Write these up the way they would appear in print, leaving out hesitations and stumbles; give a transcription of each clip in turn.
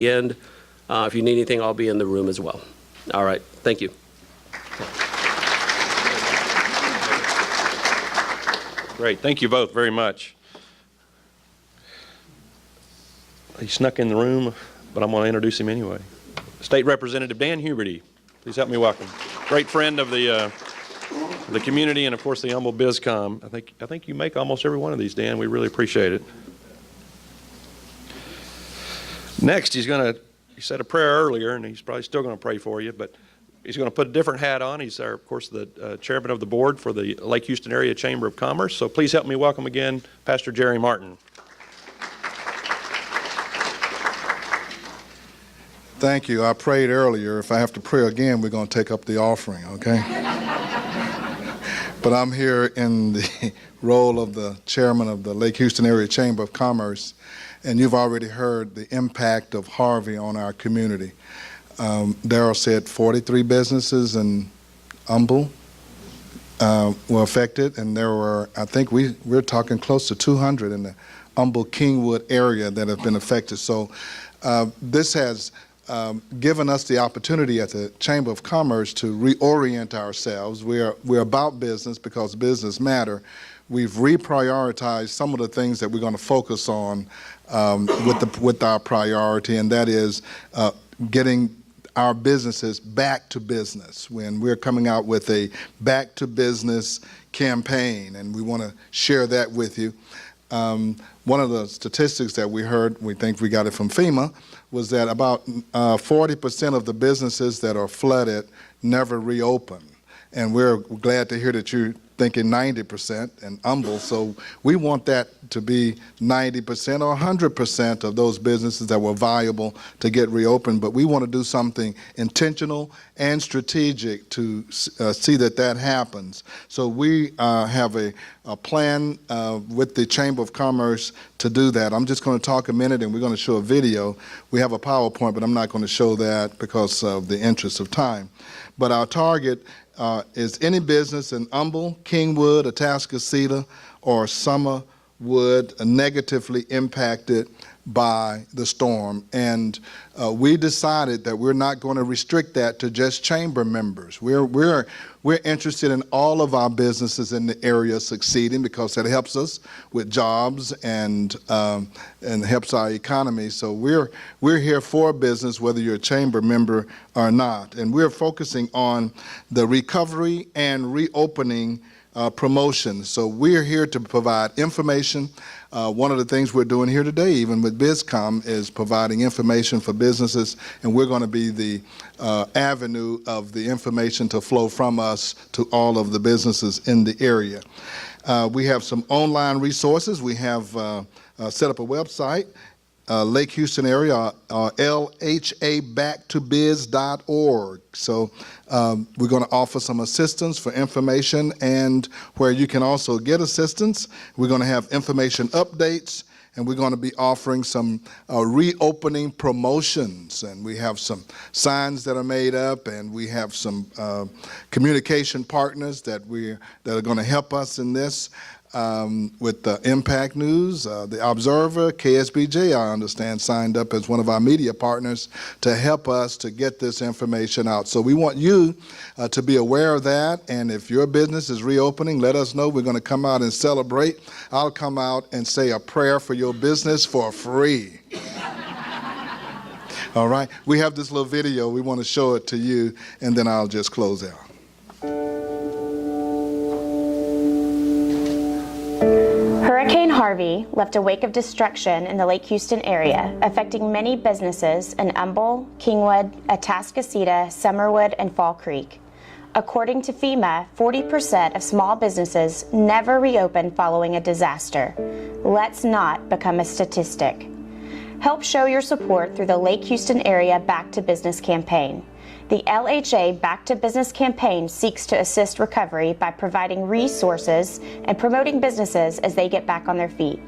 the end. If you need anything, I'll be in the room as well. All right. Thank you. Great. Thank you both very much. He snuck in the room, but I'm going to introduce him anyway. State Representative Dan Huberty. Please help me welcome. Great friend of the community and, of course, the humble Bizcom. I think you make almost every one of these, Dan. We really appreciate it. Next, he said a prayer earlier, and he's probably still going to pray for you, but he's going to put a different hat on. He's, of course, the chairman of the board for the Lake Houston Area Chamber of Commerce. So please help me welcome again Pastor Jerry Martin. Thank you. I prayed earlier. If I have to pray again, we're going to take up the offering, okay? But I'm here in the role of the chairman of the Lake Houston Area Chamber of Commerce, and you've already heard the impact of Harvey on our community. Darrell said 43 businesses in Humble were affected, and there were, I think we're talking close to 200 in the Humble Kingwood area that have been affected. So this has given us the opportunity at the Chamber of Commerce to reorient ourselves. We're about business because business matter. We've reprioritized some of the things that we're going to focus on with our priority, and that is getting our businesses back to business. When we're coming out with a back to business campaign, and we want to share that with you. One of the statistics that we heard, we think we got it from FEMA, was that about 40% of the businesses that are flooded never reopen. And we're glad to hear that you're thinking 90% and Humble. So we want that to be 90% or 100% of those businesses that were viable to get reopened. But we want to do something intentional and strategic to see that that happens. So we have a plan with the Chamber of Commerce to do that. I'm just going to talk a minute and we're going to show a video. We have a PowerPoint, but I'm not going to show that because of the interest of time. But our target is any business in Humble, Kingwood, Atascocita, or Summerwood negatively impacted by the storm. And we decided that we're not going to restrict that to just chamber members. We're interested in all of our businesses in the area succeeding because that helps us with jobs and helps our economy. So we're here for business, whether you're a chamber member or not. And we're focusing on the recovery and reopening promotion. So we're here to provide information. One of the things we're doing here today, even with Bizcom, is providing information for businesses, and we're going to be the avenue of the information to flow from us to all of the businesses in the area. We have some online resources. We have set up a website, Lake Houston area, lhabacktobiz.org. So we're going to offer some assistance for information, and where you can also get assistance. We're going to have information updates, and we're going to be offering some reopening promotions. And we have some signs that are made up, and we have some communication partners that are going to help us in this. With the Impact News, the Observer, KSBJ, I understand, signed up as one of our media partners to help us to get this information out. So we want you to be aware of that, and if your business is reopening, let us know. We're going to come out and celebrate. I'll come out and say a prayer for your business for free. All right, we have this little video. We want to show it to you, and then I'll just close out. Hurricane Harvey left a wake of destruction in the Lake Houston area, affecting many businesses in Humble, Kingwood, Atascocita, Summerwood, and Fall Creek. According to FEMA, 40% of small businesses never reopen following a disaster. Let's not become a statistic. Help show your support through the Lake Houston Area Back to Business campaign. The LHA Back to Business campaign seeks to assist recovery by providing resources and promoting businesses as they get back on their feet.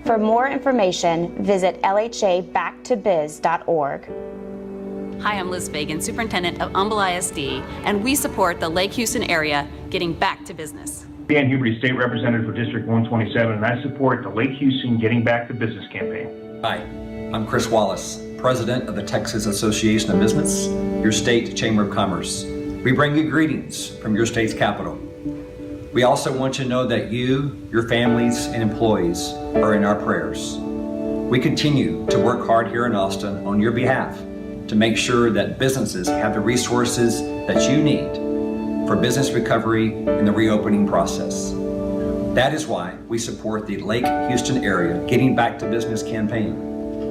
For more information, visit lhabacktobiz.org. Hi, I'm Liz Fagan, Superintendent of Humble ISD, and we support the Lake Houston area getting back to business. Dan Huberty, State Representative for District 127, and I support the Lake Houston Getting Back to Business campaign. Hi, I'm Chris Wallace, President of the Texas Association of Business, your state Chamber of Commerce. We bring you greetings from your state's capital. We also want you to know that you, your families, and employees are in our prayers. We continue to work hard here in Austin on your behalf to make sure that businesses have the resources that you need for business recovery and the reopening process. That is why we support the Lake Houston Area Getting Back to Business campaign.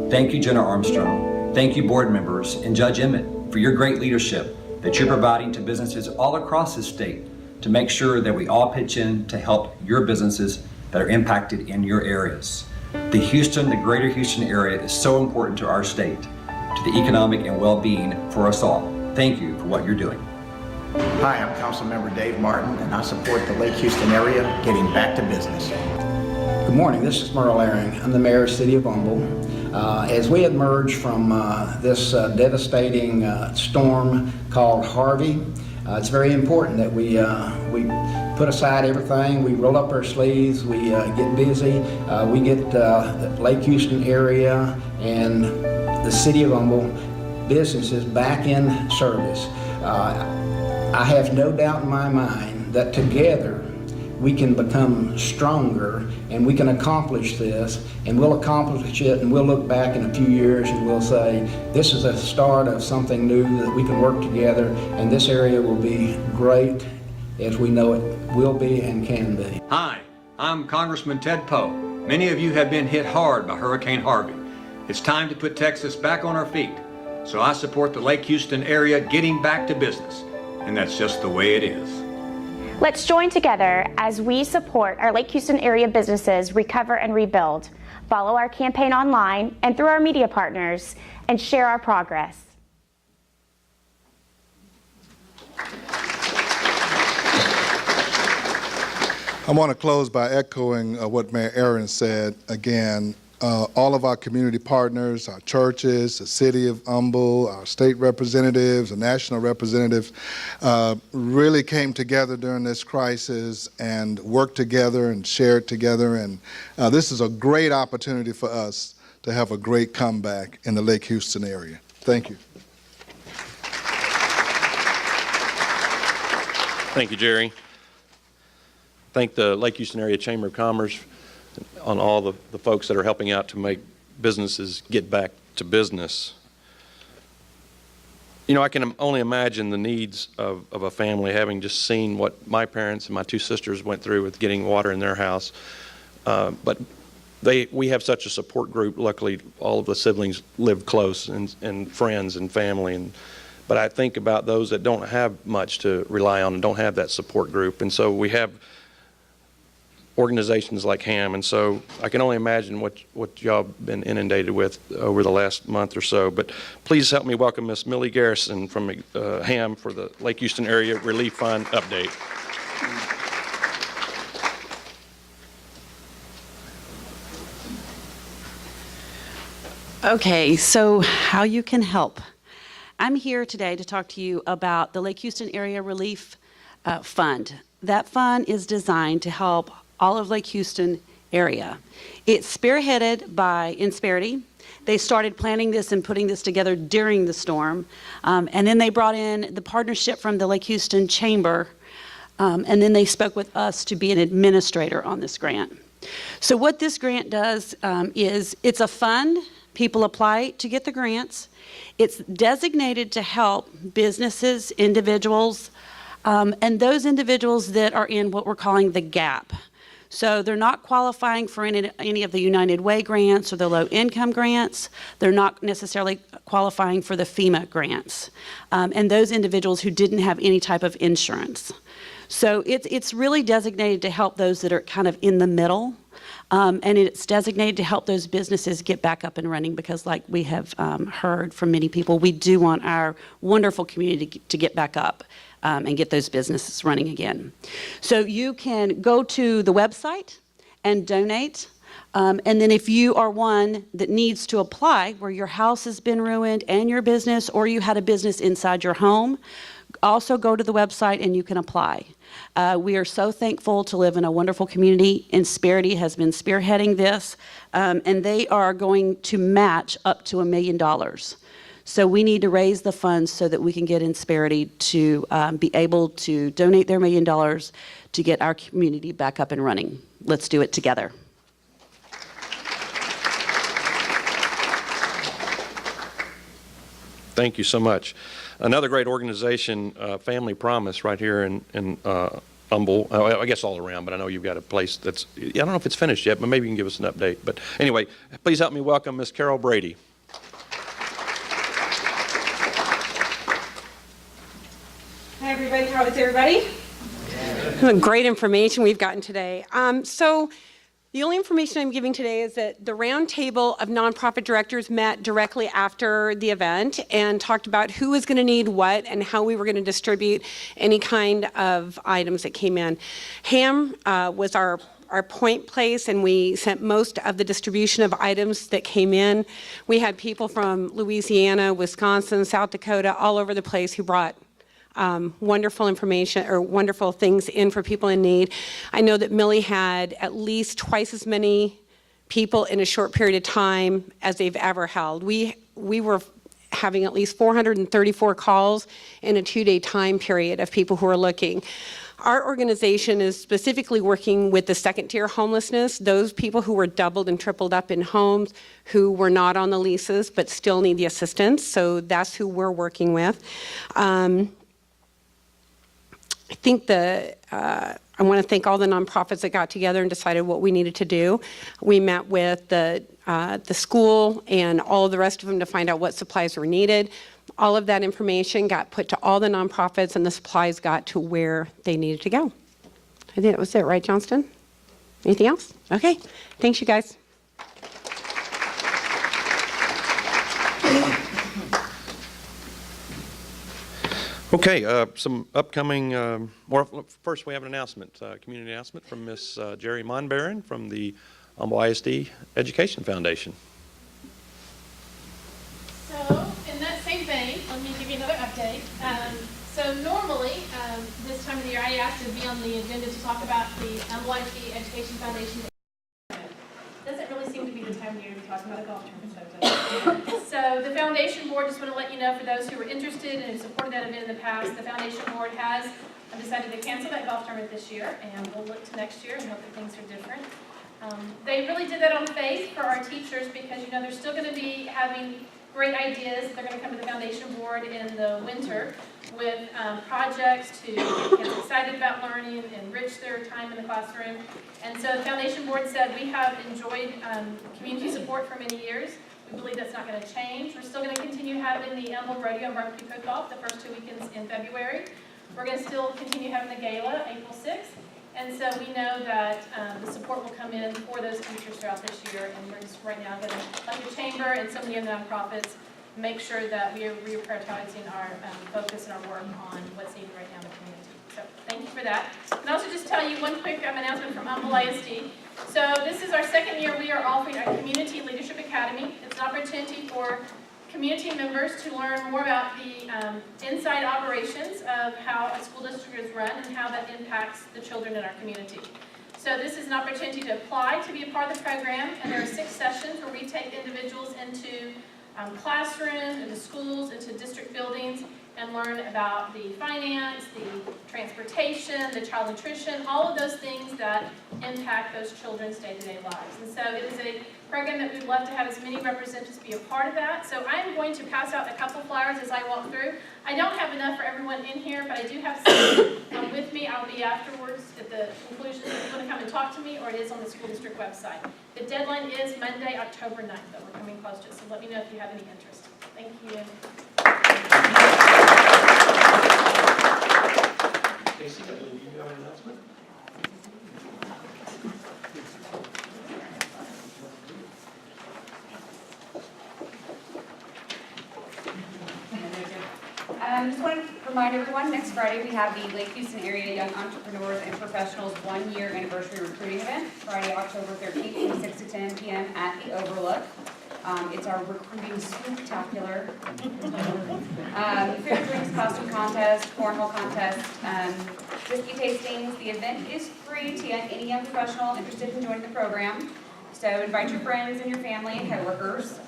Thank you, Jenna Armstrong. Thank you, board members, and Judge Emmett for your great leadership that you're providing to businesses all across the state to make sure that we all pitch in to help your businesses that are impacted in your areas. The greater Houston area is so important to our state, to the economic and well-being for us all. Thank you for what you're doing. Hi, I'm Councilmember Dave Martin, and I support the Lake Houston area getting back to business. Good morning, this is Merle Ehring. I'm the mayor of the city of Humble. As we emerge from this devastating storm called Harvey, it's very important that we put aside everything, we roll up our sleeves, we get busy, we get the Lake Houston area and the city of Humble businesses back in service. I have no doubt in my mind that together we can become stronger and we can accomplish this, and we'll accomplish it, and we'll look back in a few years and we'll say, this is a start of something new that we can work together, and this area will be great as we know it will be and can be. Hi, I'm Congressman Ted Poe. Many of you have been hit hard by Hurricane Harvey. It's time to put Texas back on our feet, so I support the Lake Houston area getting back to business, and that's just the way it is. Let's join together as we support our Lake Houston area businesses recover and rebuild. Follow our campaign online and through our media partners and share our progress. I want to close by echoing what Mayor Aaron said again. All of our community partners, our churches, the city of Humble, our state representatives, the national representatives, really came together during this crisis and worked together and shared together. And this is a great opportunity for us to have a great comeback in the Lake Houston area. Thank you. Thank you, Jerry. Thank the Lake Houston Area Chamber of Commerce on all the folks that are helping out to make businesses get back to business. You know, I can only imagine the needs of a family, having just seen what my parents and my two sisters went through with getting water in their house. But we have such a support group. Luckily, all of the siblings live close, and friends and family. But I think about those that don't have much to rely on and don't have that support group. And so we have organizations like HAM, and so I can only imagine what y'all been inundated with over the last month or so. But please help me welcome Miss Millie Garrison from HAM for the Lake Houston Area Relief Fund update. Okay, so how you can help. I'm here today to talk to you about the Lake Houston Area Relief Fund. That fund is designed to help all of Lake Houston area. It's spearheaded by Insperity. They started planning this and putting this together during the storm, and then they brought in the partnership from the Lake Houston Chamber, and then they spoke with us to be an administrator on this grant. So what this grant does is it's a fund. People apply to get the grants. It's designated to help businesses, individuals, and those individuals that are in what we're calling the gap. So they're not qualifying for any of the United Way grants or the low income grants. They're not necessarily qualifying for the FEMA grants. And those individuals who didn't have any type of insurance. So it's really designated to help those that are kind of in the middle. And it's designated to help those businesses get back up and running, because like we have heard from many people, we do want our wonderful community to get back up and get those businesses running again. So you can go to the website and donate. And then if you are one that needs to apply, where your house has been ruined and your business, or you had a business inside your home, also go to the website and you can apply. We are so thankful to live in a wonderful community. Insperity has been spearheading this, and they are going to match up to $1 million. So we need to raise the funds so that we can get Insperity to be able to donate their $1 million to get our community back up and running. Let's do it together. Thank you so much. Another great organization, Family Promise, right here in Humble. I guess all around, but I know you've got a place that's, I don't know if it's finished yet, but maybe you can give us an update. But anyway, please help me welcome Miss Carol Brady. Hi, everybody. How is everybody? Great information we've gotten today. So the only information I'm giving today is that the roundtable of nonprofit directors met directly after the event and talked about who was going to need what and how we were going to distribute any kind of items that came in. Ham was our point place, and we sent most of the distribution of items that came in. We had people from Louisiana, Wisconsin, South Dakota, all over the place who brought wonderful information or wonderful things in for people in need. I know that Millie had at least twice as many people in a short period of time as they've ever held. We were having at least 434 calls in a 2-day time period of people who are looking. Our organization is specifically working with the second-tier homelessness, those people who were doubled and tripled up in homes, who were not on the leases but still need the assistance. So that's who we're working with. I think I want to thank all the nonprofits that got together and decided what we needed to do. We met with the school and all the rest of them to find out what supplies were needed. All of that information got put to all the nonprofits, and the supplies got to where they needed to go. I think that was it, right, Johnston? Anything else? Okay. Thanks, you guys. Okay, some upcoming, first we have an announcement, community announcement from Miss Jerry Monbaron from the Humble ISD Education Foundation. So, in that same vein, let me give you another update. So normally, this time of the year, I asked to be on the agenda to talk about the Humble ISD Education Foundation. Doesn't really seem to be the time of year to be talking about a golf tournament, though. So the foundation board, just want to let you know, for those who are interested and have supported that event in the past, the foundation board has decided to cancel that golf tournament this year, and we'll look to next year and hope that things are different. They really did that on faith for our teachers because, you know, they're still going to be having great ideas. They're going to come to the foundation board in the winter with projects to get kids excited about learning, enrich their time in the classroom. And so the foundation board said we have enjoyed community support for many years. We believe that's not going to change. We're still going to continue having the Humble Rodeo and Barbecue Cook-Off the first 2 weekends in February. We're going to still continue having the gala April 6th. And so we know that the support will come in for those teachers throughout this year. And we're just right now going to, like the chamber and so many of the nonprofits, make sure that we are reprioritizing our focus and our work on what's needed right now in the community. So thank you for that. And also just tell you one quick announcement from Humble ISD. So this is our second year we are offering a Community Leadership Academy. It's an opportunity for community members to learn more about the inside operations of how a school district is run and how that impacts the children in our community. So this is an opportunity to apply to be a part of the program, and there are 6 sessions where we take individuals into classrooms, into schools, into district buildings, and learn about the finance, the transportation, the child nutrition, all of those things that impact those children's day-to-day lives. And so it is a program that we'd love to have as many representatives be a part of that. So I'm going to pass out a couple flyers as I walk through. I don't have enough for everyone in here, but I do have some with me. I'll be afterwards at the conclusion if you want to come and talk to me, or it is on the school district website. The deadline is Monday, October 9th, but we're coming close to it, so let me know if you have any interest. Thank you. Casey, do you have an announcement? Just want to remind everyone, next Friday we have the Lake Houston Area Young Entrepreneurs and Professionals 1-year anniversary recruiting event, Friday, October 13th from 6 to 10 p.m. at the Overlook. It's our recruiting spooktacular. Food, drinks, costume contest, cornhole contest, whiskey tastings. The event is free to any young professional interested in joining the program. So invite your friends and your family and coworkers.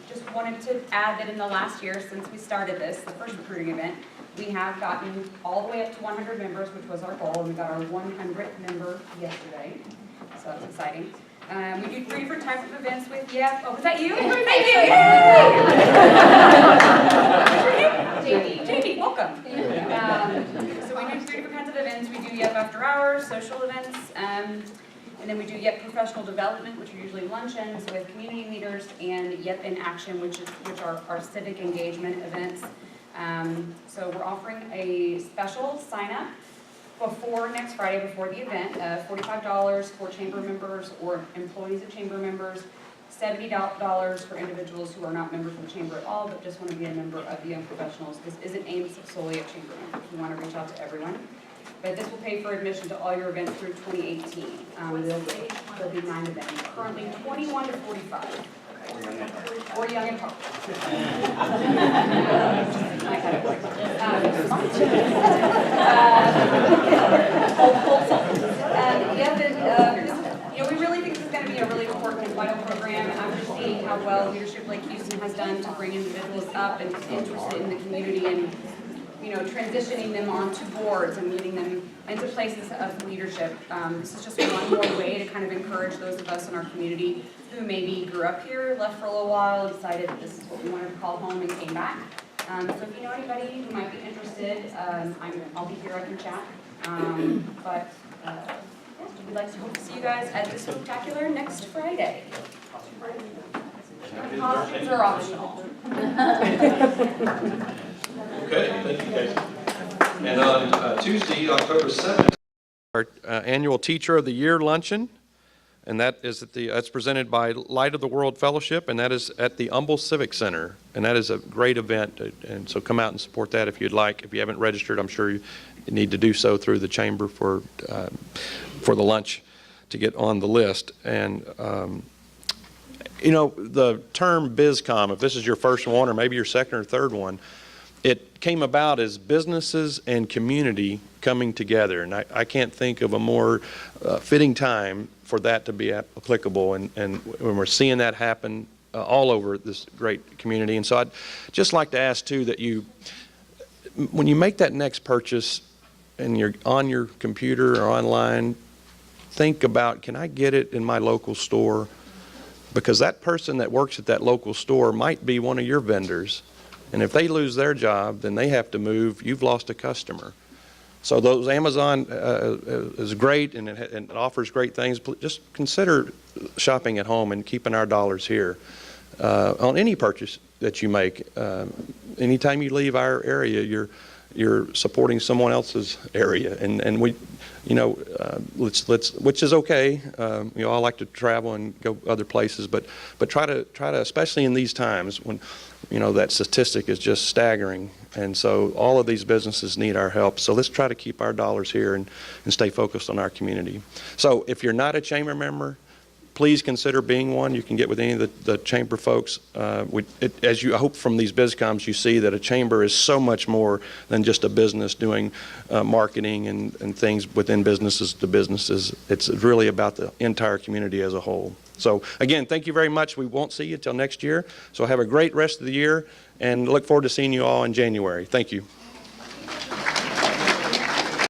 Just wanted to add that in the last year since we started this, the first recruiting event, we have gotten all the way up to 100 members, which was our goal. We got our 100th member yesterday, so that's exciting. We do 3 different types of events with, oh, was that you? Thank you! Yay! JD, welcome. So we do 3 different kinds of events. We do YEP after hours, social events, and then we do YEP professional development, which are usually luncheons with community leaders, and YEP in action, which are our civic engagement events. So we're offering a special sign-up before next Friday, before the event, $45 for chamber members or employees of chamber members, $70 for individuals who are not members of the chamber at all, but just want to be a member of the Young Professionals. This isn't aimed solely at chamber members. We want to reach out to everyone. But this will pay for admission to all your events through 2018. There'll be 9 of them. Currently 21 to 45. Or young and tall. We really think this is going to be a really important and vital program, and I'm just seeing how well Leadership Lake Houston has done to bring individuals up and interested in the community and transitioning them onto boards and moving them into places of leadership. This is just one more way to kind of encourage those of us in our community who maybe grew up here, left for a little while, decided that this is what we wanted to call home and came back. So if you know anybody who might be interested, I'll be here, I can chat. We'd like to hope to see you guys at this spectacular next Friday. Costumes are optional. Okay, thank you guys. And on Tuesday, October 7th, our annual Teacher of the Year luncheon, and that is that's presented by Light of the World Fellowship, and that is at the Humble Civic Center, and that is a great event, and so come out and support that if you'd like. If you haven't registered, I'm sure you need to do so through the chamber for the lunch to get on the list. And the term Bizcom, if this is your first one or maybe your second or third one, it came about as businesses and community coming together, and I can't think of a more fitting time for that to be applicable, and when we're seeing that happen all over this great community. And so I'd just like to ask too that when you make that next purchase and you're on your computer or online, think about, can I get it in my local store? Because that person that works at that local store might be one of your vendors. And if they lose their job, then they have to move. You've lost a customer. So those Amazon is great, and it offers great things. Just consider shopping at home and keeping our dollars here on any purchase that you make. Anytime you leave our area, you're supporting someone else's area, and we, which is okay. I like to travel and go other places, but try to, especially in these times when that statistic is just staggering, and so all of these businesses need our help. So let's try to keep our dollars here and stay focused on our community. So if you're not a chamber member, please consider being one. You can get with any of the chamber folks. As you hope from these BizComs, you see that a chamber is so much more than just a business doing marketing and things within businesses to businesses. It's really about the entire community as a whole. So again, thank you very much. We won't see you until next year. So have a great rest of the year and look forward to seeing you all in January. Thank you.